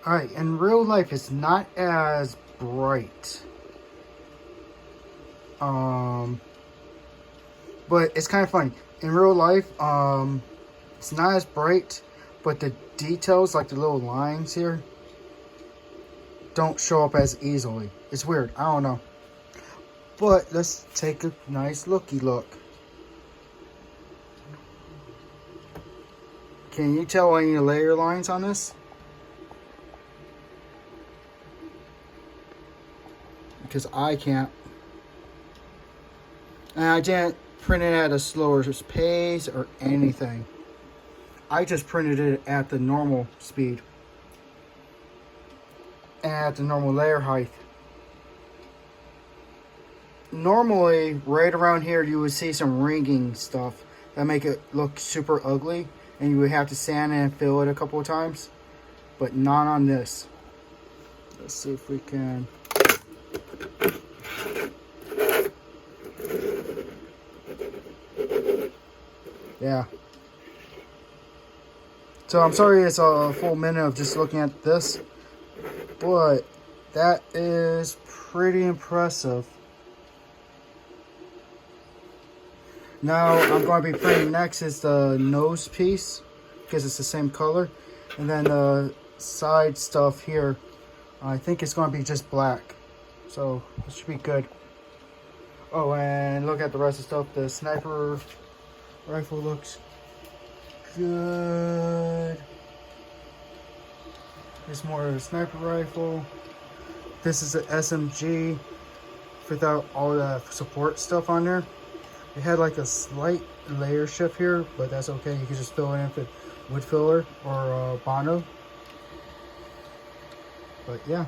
Alright, in real life, it's not as bright. But it's kind of funny. In real life, it's not as bright, but the details, like the little lines here, don't show up as easily. It's weird. I don't know. But let's take a nice looky look. Can you tell any layer lines on this? Because I can't. And I didn't print it at a slower pace or anything. I just printed it at the normal speed. And at the normal layer height. Normally, right around here, you would see some ringing stuff that make it look super ugly. And you would have to sand it and fill it a couple of times. But not on this. Let's see if we can. Yeah. So I'm sorry it's a full minute of just looking at this. But that is pretty impressive. Now I'm going to be printing next is the nose piece, because it's the same color. And then the side stuff here, I think it's going to be just black. So it should be good. Oh, and look at the rest of the stuff. The sniper rifle looks good. There's more of a sniper rifle. This is an SMG without all the support stuff on there. It had like a slight layer shift here, but that's okay. You can just fill it in with wood filler or Bono. But yeah.